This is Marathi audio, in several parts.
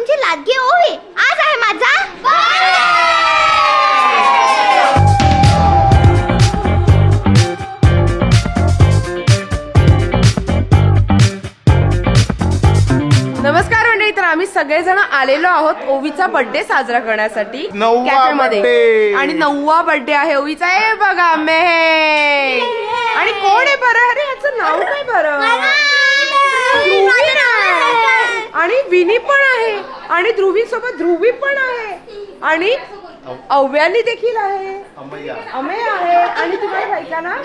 तुमची लाडकी ओवी. आज आहे माझा नमस्कार मंडळी. तर आम्ही सगळेजण आलेलो आहोत ओवीचा बर्थडे साजरा करण्यासाठी कॅफेमध्ये. आणि 9वा बर्थडे आहे ओवीचा. हे बघा मेहे. आणि कोण आहे बरं? अरे ह्याचं नाव काय बरं? आणि विनी पण आहे आणि ध्रुवी सोबत ध्रुवी पण आहे आणि अव्याली देखील आहे, अमेय आहे आणि तुम्हाला माहिती ना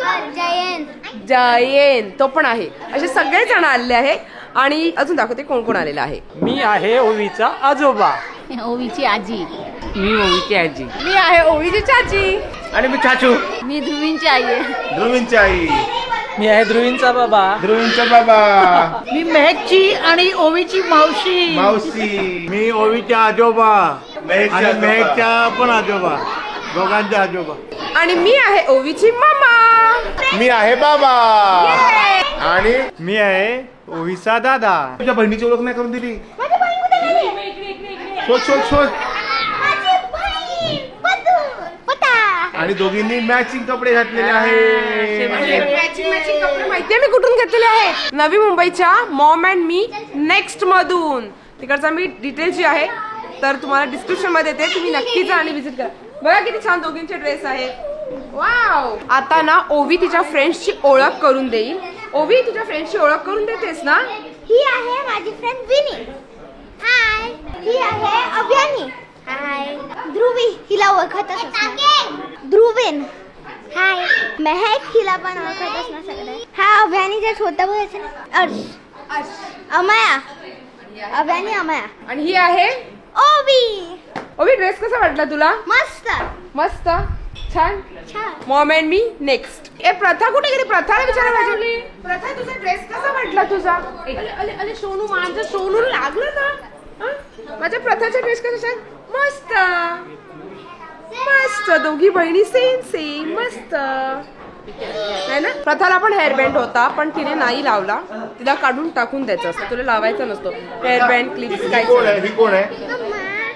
जयंत तो पण आहे. असे सगळे जण आलेले आहे. आणि अजून दाखवते कोण कोण आलेला आहे. मी आहे ओवीचा आजोबा, ओवीची आजी, मी ओवीची आजी, मी आहे ओवीची चाची आणि मी चाचू, मी ध्रुवींची आई आहे, ध्रुवींची आई, मी आहे ध्रुवींचा बाबा, ध्रुवींचा बाबा, मी मेहकची आणि ओवीची मावशी, मी ओवीच्या आजोबा, मेहकच्या पण आजोबा, दोघांचे आजोबा. आणि मी आहे ओवीची मामा, मी आहे बाबा आणि मी आहे ओवीचा दादा. तुझ्या बहिणीची ओळख नाही करून दिली. शोध शोध शोध. आणि दोघींनी मॅचिंग कपडे घातलेले आहे. मॅचिंग कपडे माहितीये मी कुठून घेतलेले आहे? नवी मुंबईच्या मॉम अँड मी नेक्स्ट मधून. तिकडचा मी डिटेल जी आहे तर तुम्हाला डिस्क्रिप्शन मध्ये देते, तुम्ही नक्की जा आणि विजिट करा. बघा किती छान दोघींचे ड्रेस आहेत. वाव. आता ना ओवी तिच्या फ्रेंड्सची ओळख करून देईल. ओवी तुझ्या फ्रेंड्सची ओळख करून देतेस ना? ही आहे माझी फ्रेंड विनी. हाय. ही आहे अव्यानी. हाय. ध्रुवी हिला ओळखतच असणार. ध्रुवीन. हाय. महक हिला पण ओळखत असणार सगळे. हा अव्यानीचा छोटा भाऊ आहे ना अर्श. अमया. अव्यानी अमया. आणि ही आहे ओवी. ओवी ड्रेस कसा वाटला तुला? मस्त मस्त छान. छान. Mom and me next. ए प्रथा कुठे गेली? प्रथाला विचारा पाहिजे. प्रथा तुझा ड्रेस कसा वाटला तुझा? अले अले सोनू माझं सोनू लागलं ना. माझ्या प्रथाचा ड्रेस कसा छान मस्त मस्त. दोघी बहिणी सेम सेम मस्त आहे ना. प्रथाला पण हेअरबँड होता पण तिने नाही लावला. तिला काढून टाकून द्यायचं असतं, तुला लावायचा नसतो हेअरबँड क्लिप्स काय. ही कोण आहे?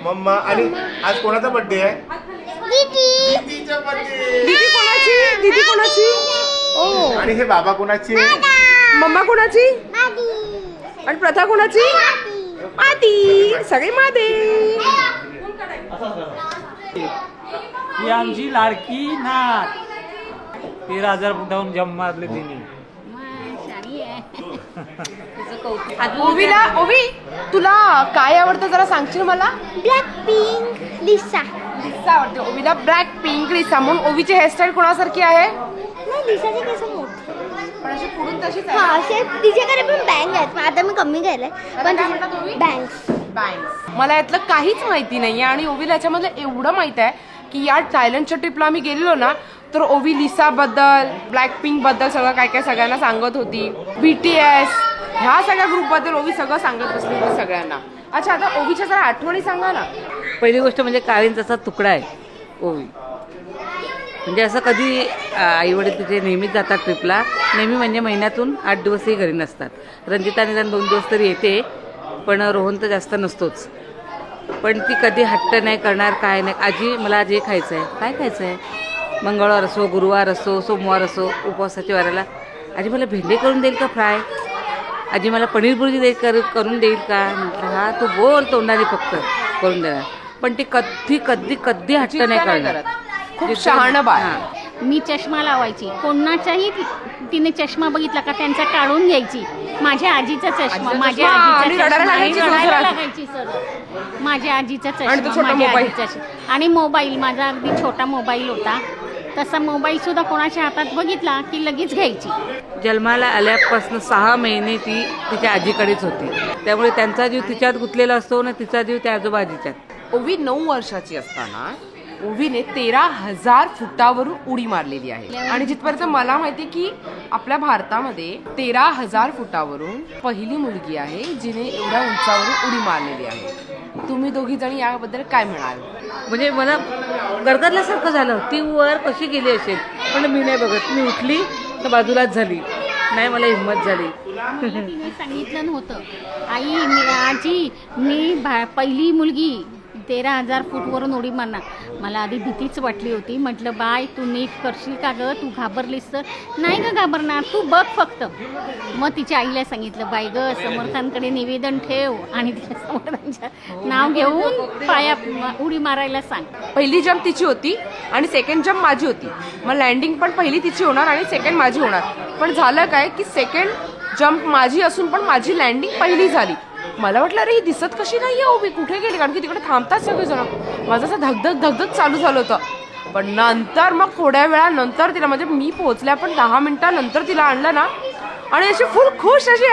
मम्मा. आणि आज कोणाचा बर्थडे आहे? दीदीचा बर्थडे. दीदी कोणाची? दीदी कोणाची? ओ. आणि हे बाबा कोणाचे? मम्मा कोणाची? आणि प्रथा कोणाची? मादी. सगळे मादे. ही आमची लाडकी नात. 13,000 फुटाहून जम मारले तिने. ओवीला ओवी तुला काय आवडतं जरा सांगशील मला? Black pink Lisa. लिसा आवडते ओवीला. Black pink Lisa. म्हणून ओवीची हेअरस्टाईल कोणासारखी आहे? नाही लिसाचे केस मोठे पण अशी पुढून तशीच हा आहे. असे तिच्याकडे पण बँग आहेत. आता मी कमी केलंय पण काय म्हणतात ओवी? बँग्स. मला यातलं काहीच माहिती नाहीये आणि ओवीला याच्यामधलं एवढं माहित आहे की या थायलंडच्या ट्रिपला आम्ही गेलेलो ना तर ओवी लिसा बद्दल ब्लॅक पिंक बद्दल सगळं काय काय सगळ्यांना सांगत होती. BTS ह्या सगळ्या ग्रुप बद्दल ओवी सगळं सांगत बसली होती सगळ्यांना. अच्छा आता ओवीच्या जरा आठवणी सांगा ना. पहिली गोष्ट म्हणजे काळींचा तुकडा आहे ओवी. म्हणजे असं कधी आईवडील तिथे नेहमीच जातात ट्रिपला. नेहमी म्हणजे महिन्यातून 8 दिवसही घरी नसतात. रंजिता निदान 2 दिवस तरी येते पण रोहन तर जास्त नसतोच. पण ती कधी हट्ट नाही करणार काय नाही. आजी मला आज हे खायचं आहे. काय खायचं आहे? मंगळवार असो गुरुवार असो सोमवार असो उपवासाच्या वाराला आजी मला भेंडी करून देईल का फ्राय? आजी मला पनीर भुर्जी करून देईल का? म्हटलं हा तू बोल तोंडाने फक्त करून देणार. पण ती कधी कधी कधी हट्ट नाही करणार. खूप शहाणं बाळ. मी चष्मा लावायची. कोणाच्याही तिने चष्मा बघितला का त्यांचा काढून घ्यायची. माझ्या आजीचा चष्मा, माझ्या आजीचा चष्मा लागायची सरळ. माझ्या आजीचा चष्मा, माझ्या आजीचा. आणि मोबाईल माझा अगदी छोटा मोबाईल होता. तसा मोबाईल सुद्धा कोणाच्या हातात बघितला की लगेच घ्यायची. जन्माला आल्यापासून 6 महिने ती तिच्या आजीकडेच होती. त्यामुळे त्यांचा जीव तिच्यात गुंतलेला असतो ना तिचा जीव त्या आजोबा आजीच्यात. ओवी 9 वर्षाची असताना ओवीने 13,000 फुटावरून उडी मारलेली आहे. आणि जिथपर्यंत मला माहिती की आपल्या भारतामध्ये 13,000 फुटावरून पहिली मुलगी आहे जिने एवढ्या उंचावरून उडी मारलेली आहे. तुम्ही दोघी जणी याबद्दल काय म्हणाल? म्हणजे मला गरगरल्यासारखं झालं. ती वर कशी गेली असेल पण मी नाही बघत. मी उठली तर बाजूलाच झाली. नाही मला हिंमत झाली. मला तिने सांगितलं नव्हतं, आजी मी पहिली मुलगी 13,000 फूटवरून उडी मारणार. मला आधी भीतीच वाटली होती. म्हटलं बाय तू नीट करशील का गं, तू घाबरलीस तर. नाही गं घाबरणार, तू बघ फक्त. मग तिच्या आईला सांगितलं बाय गं समर्थांकडे निवेदन ठेव आणि तिच्या समर्थांच्या नाव घेऊन पाया उडी मारायला सांग. पहिली जंप तिची होती आणि सेकंड जंप माझी होती. मग लँडिंग पण पहिली तिची होणार आणि सेकंड माझी होणार. पण झालं काय की सेकंड जंप माझी असून पण माझी लँडिंग पहिली झाली. मला वाटलं अरे ही दिसत कशी नाही आहे उभी, कुठे गेली, कारण की तिकडे थांबतात सगळेजण. माझं असं धगधग चालू झालं होतं. पण नंतर मग थोड्या वेळानंतर तिला, म्हणजे मी पोहोचल्या पण 10 मिनिटानंतर तिला आणलं ना आणि अशी फुल खुश अशी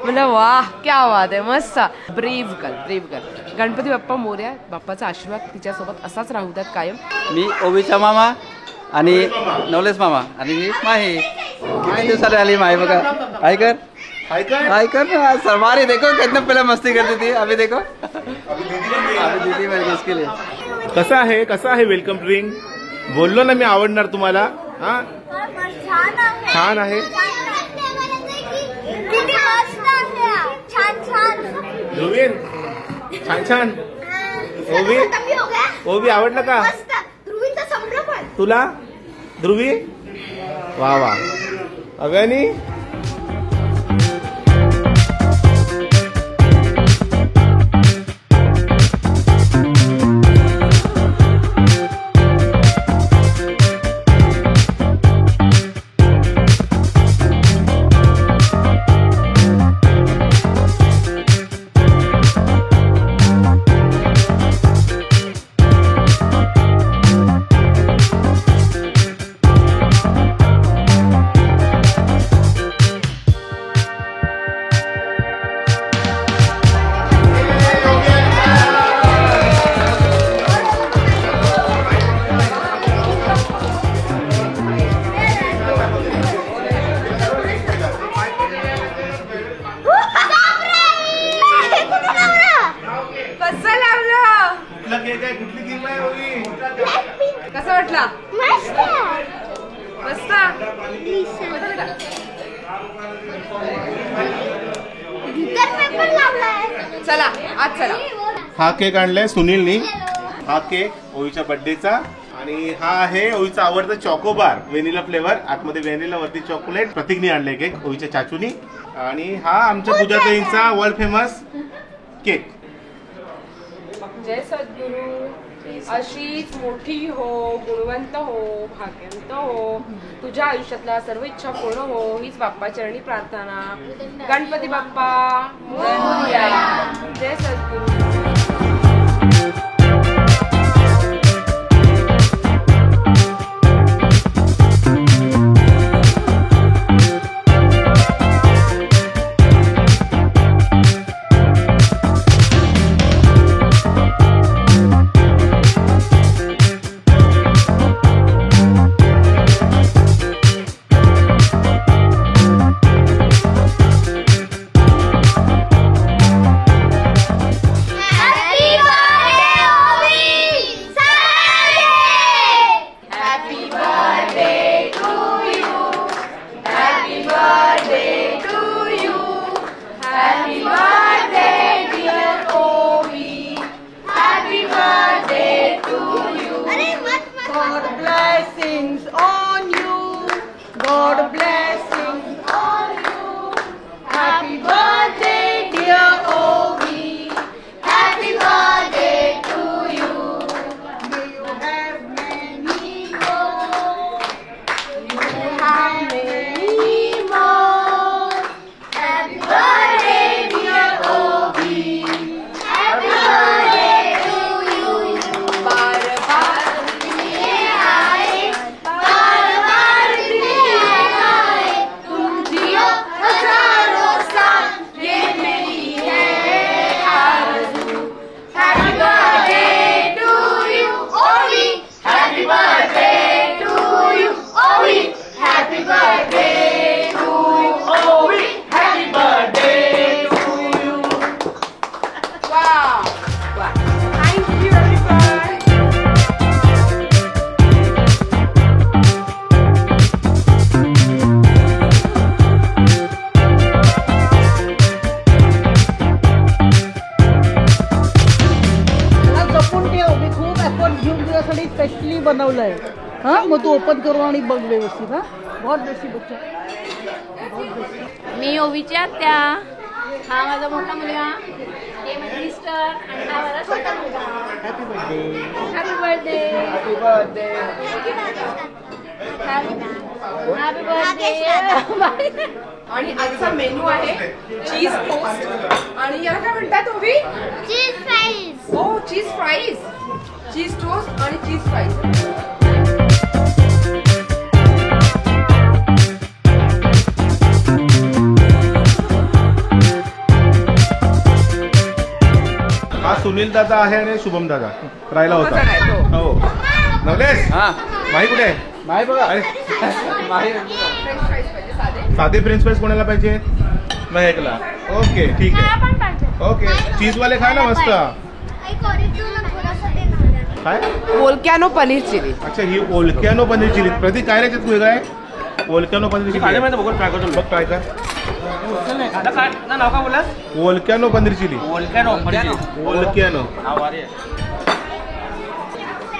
म्हणलं वाह क्या बात आहे, मस्त. ब्रेव कर. गणपती बाप्पा मोरया. बाप्पाचा आशीर्वाद तिच्यासोबत असाच राहू द्यात कायम. मी ओवीचा मामा आणि नवलेस मामा आणि मी माही. किती दिवसाला आली माही बघा. हाय कर ना सरमारी. देखो कितना पहले मस्ती करती थी, अभी देखो अभी दीदी मेरे इसके लिए. कसं आहे वेलकम ड्रिंक? बोललो ना मी आवडणार तुम्हाला. हा छान आहे. ध्रुवीन छान. ओवी आवडलं का तुला? ध्रुवी वा. अव्यानी कसं वाटला? मस्त. चला आज चला. हा केक आणलाय सुनीलनी. हा केक ओवीच्या बर्थडेचा आणि हा आहे ओवीचा आवडता चॉकोबार व्हॅनिला फ्लेवर. आतमध्ये व्हॅनिला वरती चॉकोलेट. प्रतीकनी आणलाय केक ओवीच्या चाचूनी. आणि हा आमच्या पूजाताईंचा वर्ल्ड फेमस केक. जय सद्गुरू. अशीच मोठी हो, गुणवंत हो, भाग्यवंत हो, तुझ्या आयुष्यातल्या सर्व इच्छा पूर्ण हो, हीच बाप्पा चरणी प्रार्थना. गणपती बाप्पा मोरया. जय सद्गुरू. स्पेशली बनवलंय हा. मग तू ओपन करू आणि बघ व्यवस्थित. हा बहुत बेसी बच्चा. मी ओवीची आत्या, हा माझा मोठा मुलगा, हे माझी सिस्टर आणि हा माझा छोटा मुलगा. Happy birthday. Happy birthday. Happy birthday. आणि आजचा मेनू आहे चीज टोस्ट आणि याला काय म्हणतात ओवी? चीज फ्राईज. हो, चीज फ्राईज. चीज टोस्ट आणि चीज फ्राईज. हा सुनील दादा आहे आणि शुभम दादा राहिला होता. हो नवलेश. हा माही कुठे आहे? माही बघा. अरे माही साधे फ्रेंच फ्राईज कोणाला पाहिजे? महेकला. ओके ठीक आहे. ओके चीजवाले खा ना मस्त. काय वोल्कॅनो पनीर चिली. अच्छा ही ओलक्यानो पनीर चिली. प्रतीक काय त्याच्यात वेगळं आहे? ओलक्यानो पनीर चिली बघ ट्राय कर. नाव का बोलास? ओलक्यानो पनीर चिली. ओलक्यानो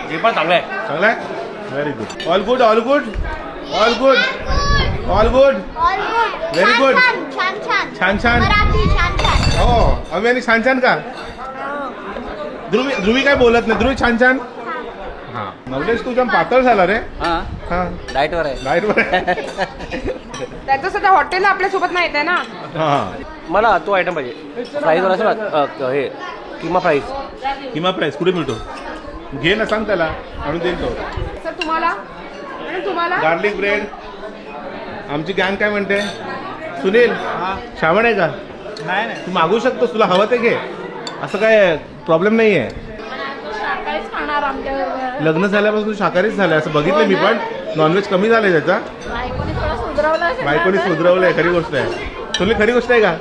हे पण चांगलं आहे. चांगला आहे. Very good. All good all good all good all good. Very good. छान छान छान छान. मराठी छान छान. हो आम्ही आणि छान छान का? ध्रुवी काय बोलत नाही. ध्रुवी छान छान. हा नवलेश तू जाम पातळ झाला रे. हा हा डाएटवर आहे. डाएटवर आहे. त्याचं सध्या हॉटेल आपल्या सोबत नाही येते ना. हा मला तो आयटम पाहिजे. फ्राईज वाला हे किमा फ्राईज. किंवा प्राईस कुठे मिळतो? घे ना सांग त्याला आणून देईल तो. सर तुम्हाला आणि तुम्हाला गार्लिक ब्रेड. आमची गँग काय म्हणते? सुनील श्रावण आहे का? नाही तू मागू शकतोस. तुला हवं ते घे. असं काय प्रॉब्लेम नाही आहे. शाकाहारीच खाणार आमच्या लग्न झाल्यापासून तू शाकाहारीच झालाय असं बघितलं मी. पण नॉनव्हेज कमी झालंय त्याचा. बायकोने थोडं सुधरवलं असेल. बायकोनी सुधरवलंय. खरी गोष्ट आहे. सुनील खरी गोष्ट आहे का?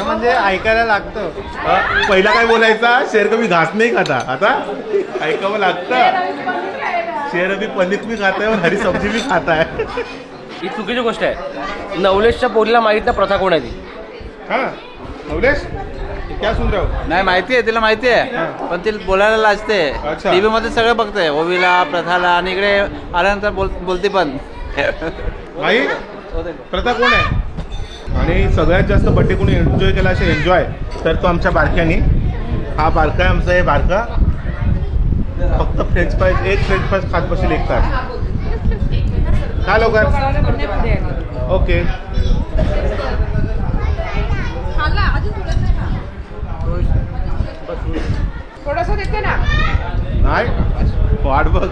म्हणजे ऐकायला लागतं. पहिला काय बोलायचा? शेर कमी घास नाही खाता. आता ऐकावं लागतं. शेर अभी पनीर भी खाता है और हरी सब्जी भी खाता है. ही चुकीची गोष्ट आहे. नवलेशच्या पोरीला माहित ना प्रथा कोण आहे ती. हा नवलेश क्या सुन रहे हो? नाही माहिती आहे तिला माहिती आहे. हा. पण तिला बोलायला लाजते. अच्छा. टीव्ही मध्ये सगळं बघते. ओवीला प्रथाला आणि इकडे आल्यानंतर बोलते पण. भाई प्रथा कोण आहे? आणि सगळ्यात जास्त बड्डे कोणी एन्जॉय केला असे एन्जॉय तर तो आमच्या बारक्यानी. हा बारका आहे आमचा. हे बारका फक्त फ्रेंच फ्राईज एक फ्रेंच फ्राईज खात बसेल 1 तास. खा लवकर. ओके थोडस देते ना. नाही वाट बघ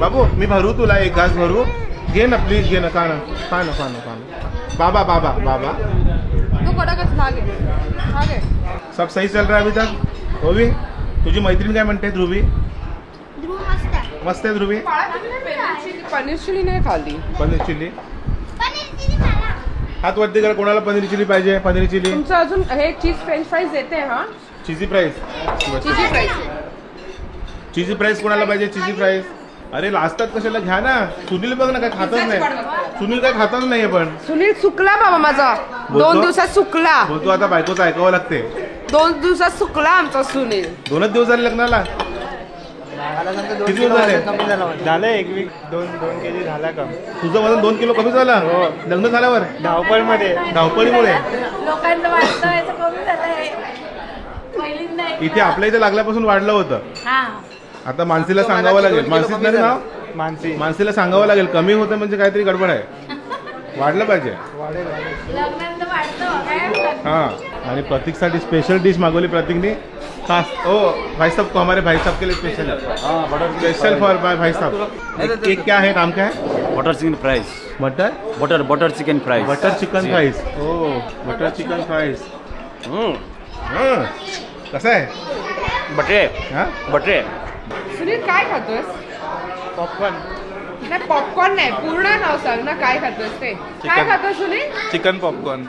बाबू. मी भरू तुला 1 घास भरू. घे ना प्लीज. घे ना. खा ना खा ना खा ना खा ना. बाबा बाबा बाबा तू कडकच खा घे. खा घे. सब सही चल रहा है अभी तक. ओवी तुझी मैत्रीण काय म्हणते? ध्रुवी ध्रुव मस्त आहे. मस्त आहे. ध्रुवी पनीर चिली नाही खाल्ली. पनीर चिली. पनीर चिली खाला. हात वरती करा. कोणाला पनीर चिली पाहिजे? पनीर चिली. तुमचं अजून हे चीज फ्रेंच फ्राईज येते. हा cheesy fries. Cheesy fries. Cheesy fries कोणाला पाहिजे? Cheesy fries. अरे लाजतात कशाला? घ्या ना. सुनील बघ ना काय खातच नाही. सुनील काय खातच नाहीये. पण सुनील चुकला बाबा माझा. बोलतो? 2 दिवसात चुकला. बोलतो आता बायकोचं ऐकावं लागते. 2 दिवसात चुकला आमचा सुनील. 2च दिवस झाले लग्नाला. किती दिवस झाले? झालं 1 वीक 2 केजी झाला कम. तुझं वजन 2 किलो कमी झालं लग्न झाल्यावर? धावपळीमध्ये. धावपळीमुळे. लोकांना वाटतं याचं कमी झालंय. पहिल्यांदा इथे आपल्या इथे लागल्यापासून वाढलं होतं. हा आता मानसीला सांगावं लागेल. मानसीच नाही नाव. मानसीला सांगावं लागेल. कमी होतं म्हणजे काहीतरी गडबड आहे. वाढलं पाहिजे. लग्नानंतर वाटतं काय. हाँ आणि प्रतीकसाठी स्पेशल डिश मागवली प्रतीकने खास. ओ भाई साहब को हमारे भाई साहब के लिए स्पेशल है. स्पेशल फॉर भाई साहब. एक क्या है? नाम क्या है? Butter chicken fries. Butter butter chicken fries. Butter chicken fries. Oh butter chicken fries. कसं आहे? बटरे. हां बटरे. सुनील काय खातोस? पॉपकॉर्न. नाही पॉपकॉर्न नाही. पूर्ण नाव सांग ना काय खातोस ते. काय खातोस सुनील? Chicken popcorn.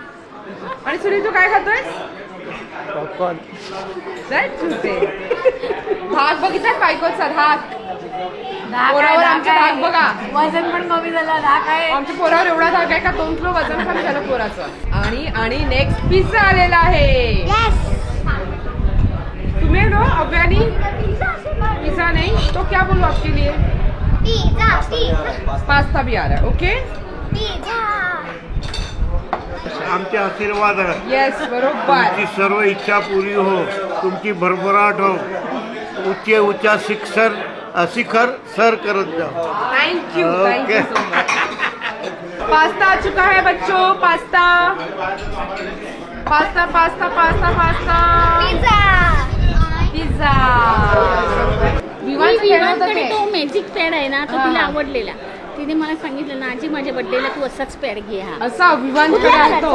आणि सुनील तू काय खातोयस? पॉपकॉर्न. धाक बघितला बायकोचा. धाक पोरावर आमचा धाक बघा. वजन पण कमी झालं. धाक आहे. आमच्या पोरावर एवढा धाक आहे का 2 किलो वजन कमी झालं पोराचं. आणि नेक्स्ट पिझ्झा आलेला आहे. येस. तुम्ही नो अव्यानी पिझ्झा पिज्जा नहीं तो क्या बोलूं आपके लिए? पिझ्झा पास्ता भी आ रहा है. ओके. पिझ्झा. आमचे आशीर्वाद आहे. येस बरोबर. तुमची सर्व इच्छा पूरी हो, तुमची भरभराट हो, उच्च शिखर सर करत जाओ. Thank you so much. Pasta आ चुका है बच्चों. Pasta pasta pasta pasta pasta. Pizza. विवानकडे तो मॅजिक पॅड आहे ना, तो तिला आवडलेला. तिने मला सांगितलं ना, आजी माझ्या बर्थडेला तू असाच पॅड घे. हा असा विवानकडे आहे तो.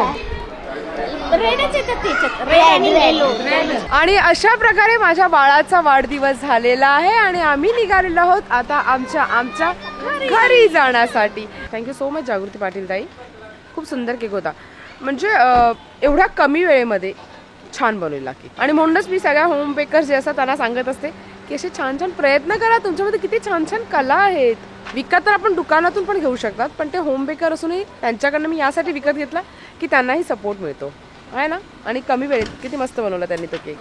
रेडच येतात त्याच्यात, रेड आणि येलो. आणि अशा प्रकारे माझ्या बाळाचा वाढदिवस झालेला आहे आणि आम्ही निघालेलो आहोत आता आमच्या घरी जाण्यासाठी. थँक्यू सो मच जागृती पाटील ताई. खूप सुंदर केक होता. म्हणजे एवढ्या कमी वेळेमध्ये छान बनवलेला केक. आणि म्हणूनच मी सगळ्या होम बेकर्स जे असतात त्यांना सांगत असते की असे छान छान प्रयत्न करा. तुमच्यामध्ये किती छान छान कला आहेत. विकत तर आपण दुकानातून पण घेऊ शकतात, पण ते होम बेकर असूनही त्यांच्याकडनं मी यासाठी विकत घेतला की त्यांनाही सपोर्ट मिळतो आहे ना. आणि कमी वेळेत किती मस्त बनवला त्यांनी तो केक.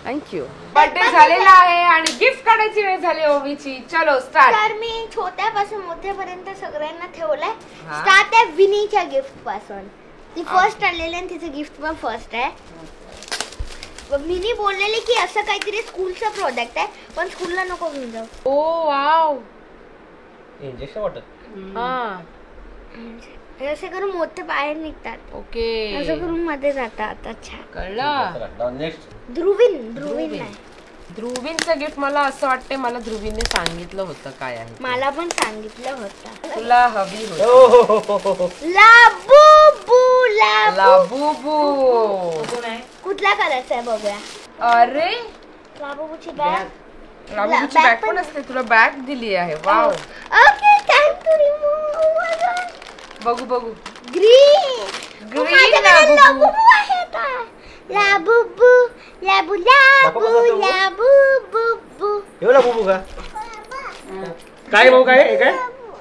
थँक्यू. बर्थडे झालेला आहे आणि गिफ्ट काढायची वेळ झाली ओवीची. चलो स्टार्ट. तर मी छोट्यापासून मोठ्यापर्यंत सगळ्यांना ठेवलंय. स्टार्ट आहे विनीच्या गिफ्ट पासून. ती फर्स्ट आलेली आणि तिचं गिफ्ट पण फर्स्ट आहे. मिनी बोललेली की असं काहीतरी स्कूलचं प्रोडक्ट आहे, पण स्कूलला नको घेऊन जाऊ. ओ वाव. इंजेक्शन वाटत. हा असं करून मोठे बाहेर निघतात, ओके. असं करून मध्ये जातात. अच्छा कळलं. नेक्स्ट ध्रुवीन नाही. ध्रुवींचं गिफ्ट मला असं वाटतंय मला ध्रुवीने सांगितलं होतं काय आहे. मला पण सांगितलं होतं. तुला हवी होती. लाबूबू. कुठला करायचा आहे बघूया. अरे लाबूबूची बॅग. लाबूची बॅग पण असते. तुला बॅग दिली आहे. वाव. Okay thank you remove. बघू ग्रीन लाबूबू आहे का. लाबूबू लाबू लाबू लाबूबू. एवढा बुबू का काय भाऊ काय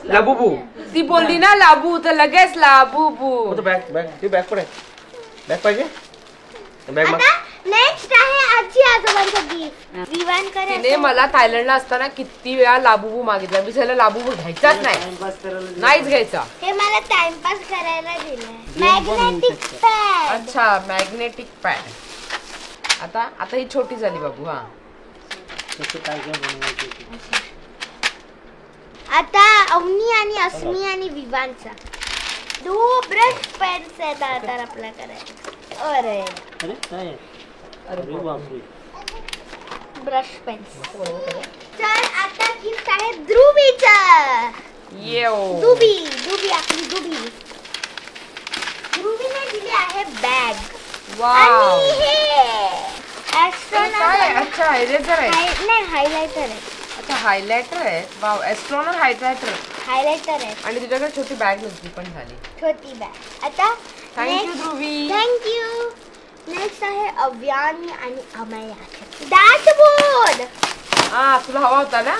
लाबूबू. ती बोलली ना लाबू तर लगेच लाबूबू. बॅग बॅग ती बॅग पण आहे. बॅग पाहिजे बॅग माग. नेक्स्ट आहे आजी आजोबांचं गिफ्ट. विवान तिने करायचं. मला थायलंडला असताना किती वेळा लाबूबू मागितला. मी त्याला लाबूबू घ्यायचाच नाहीच घ्यायचा. हे मला टाइमपास करायला दिलंय. Magnetic pad. अच्छा मॅग्नेटिक पॅड. आता ही छोटी झाली बाबू. हा आता अवनी आणि अस्मी आणि विवानचा 2 ब्रश पेन्स आहेत आता आपल्याकडे. अरे ब्रश पेन्स. तर आता गिफ्ट आहे ध्रुवीचा. दुबी आपली दुबी. ध्रुवीने दिली आहे बॅग. आणि हे अच्छा इरेजर आहे. नाही हायलायटर आहे. अच्छा हायलायटर आहे. वाव. एस्ट्रॉनर हायलायटर आहे. आणि तुझ्याकडे छोटी बॅग नव्हती पण झाली. छोटी बॅग. आता थँक्यू ध्रुवी. थँक्यू. नेक्स्ट आहे अव्यानी आणि अमया. डॅशबोर्ड. हा तुला हवा होता ना.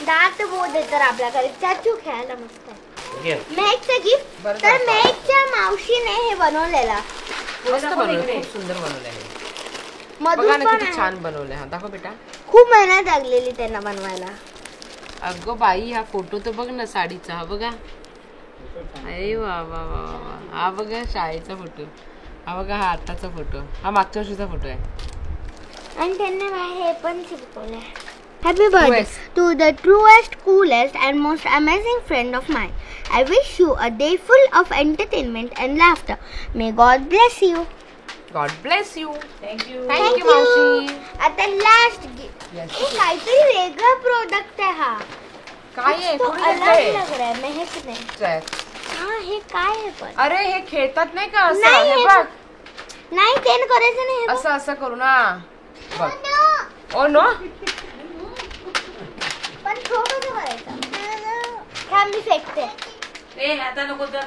डॅशबोर्ड आहे तर आपल्याकडे चाचू खेळायला मस्त आहे. मेघचं गिफ्ट. बरं तर मेघच्या मावशीने हे बनवलेला. मस्त बनवलं. खूप सुंदर बनवलं आहे. बघा मधून ना पण किती आहे. छान बनवलंय. हा दाखव बेटा. खूप मेहनत लागलेली त्यांना बनवायला. अगं बाई हा फोटो तर बघ ना साडीचा. हा बघा. अरे वा वा वा वा. हा बघा शाळेचा फोटो. हा बघा हा आताचा फोटो. हा मागच्या वर्षीचा फोटो आहे. आणि त्यांनी हे पण शिकवलंय. Happy birthday to the truest, coolest and most amazing friend of mine. I wish you a day full of entertainment and laughter. May God bless you. God bless you. Thank you Thank मावशी. you. आता लास्ट गिफ्ट. हे काहीतरी वेगळं प्रोडक्ट आहे हा. काय आहे तो कुठे अलग घेतलंय? लग रहा है. महक नाही. हा हे काय आहे पण. अरे हे खेळतात नाही का असं. नाही, हे हे बघ नाही ते करायचं नाही. हे बघ. असं करू ना. बघ. Oh no. पण थोडं करायचं. हा मी फेकते. आता नको तर.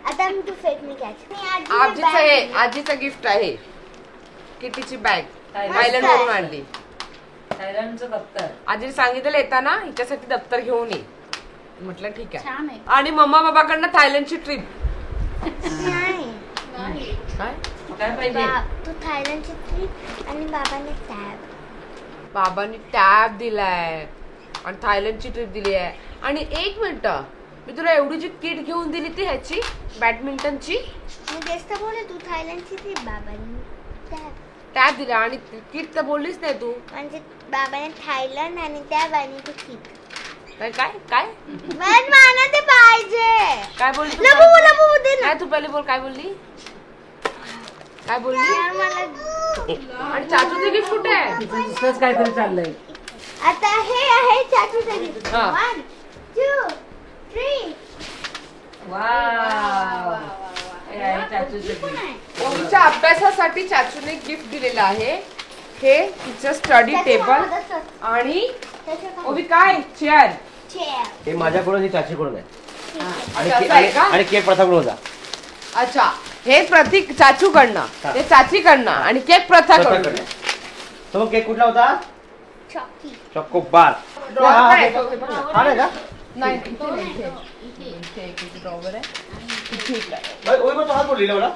आता मी तू फेक नाही घ्यायची. आजीचं गिफ्ट आहे. किटीची बॅग थायलंड वरून आणली. थायलंडचं दप्तर. आजीने सांगितलं येताना हिच्यासाठी दप्तर घेऊन ये. म्हटलं ठीक आहे. छान आहे. आणि मम्मा बाबाकडनं थायलंडची ट्रिप. नाही काय काय पाहिजे तू थायलंडची ट्रिप आणि बाबाने टॅब. बाबांनी टॅब दिलाय आणि थायलंडची ट्रिप दिली आहे. आणि एक मिनिट, मी तुला एवढी जी किट घेऊन दिली ती ह्याची बॅडमिंटनची, मी तेच तर बोलले, तू थायलंडची ती बाबांनी टॅब दिला आणि किट तर बोललीच नाही तू. म्हणजे बाबाने थायलंड आणि टॅब आणि तू किट. काय काय काय मला ते पाहिजे. काय बोलली लबू दे ना. काय तू पहिले बोल, काय बोलली, काय बोलली. आणि चाचूचे गिफ्ट कुठे आहे? दुसरंच काहीतरी चाललंय. आता हे आहे चाचूचं गिफ्ट. हा. 1 2 3. वाव, हे आहे चाचूचं gift. ओवीच्या अभ्यासासाठी चाचूने गिफ्ट दिलेलं आहे. हे तिचं स्टडी टेबल आणि ओवी काय चेअर. हे माझ्याकडून ही चाचीकडून आहे. असं आहे का? आणि केक प्रथाकडून होता. अच्छा, हे प्रतीक चाचूकडनं, हे चाचीकडनं आणि केक प्रथाकडनं. तो केक कुठला होता? चॉकी. चॉको बार. हा नाही का? नाही, इथे नाही, इथे एक ड्रॉवर आहे. ठीक आहे. ओय मग तो हात बोललेला मला.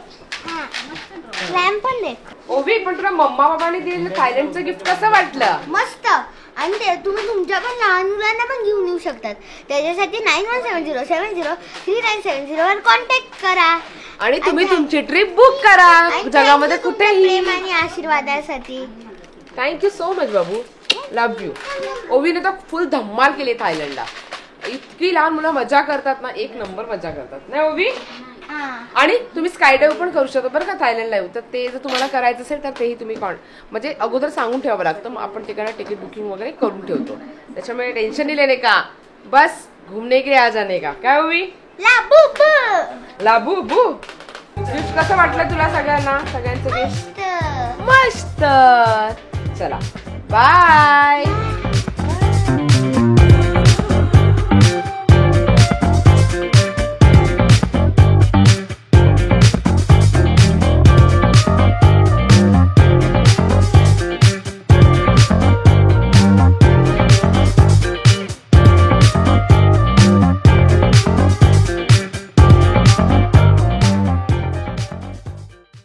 लॅम्प पण दे. ओवी, पण तुला मम्मा बाबांनी दिलेलं थायलंडचं गिफ्ट कसं वाटलं? मस्त. आणि ते तुम्ही तुमच्या पण लहान मुलांना पण घेऊन येऊ शकतात. त्याच्यासाठी 9170703970 वर कॉन्टॅक्ट करा. आणि तुम्ही तुमची ट्रिप बुक करा जगामध्ये कुठेही. प्रेम आणि आशीर्वादासाठी. थँक्यू सो मच बाबू, लव्ह यू. ओवीने तर फुल धम्माल केली थायलंडला. इतकी लहान मुलं मजा करतात ना, एक नंबर मजा करतात नाही ओवी. आणि तुम्ही स्काय डायव्ह पण करू शकता बरं का थायलंडला येऊ. तर ते जर तुम्हाला करायचं असेल तर तेही तुम्ही म्हणजे अगोदर सांगून ठेवावं लागतं. मग आपण तिकडे तिकीट बुकिंग वगैरे करून ठेवतो. त्याच्यामुळे टेन्शन नाही लेणे का, बस घुमने के लिए आ जाने का. काय ओवी? लाबू बू. गिफ्ट कसं वाटलं तुला सगळ्यांना? सगळ्यांचं गिफ्ट मस्त. चला बाय.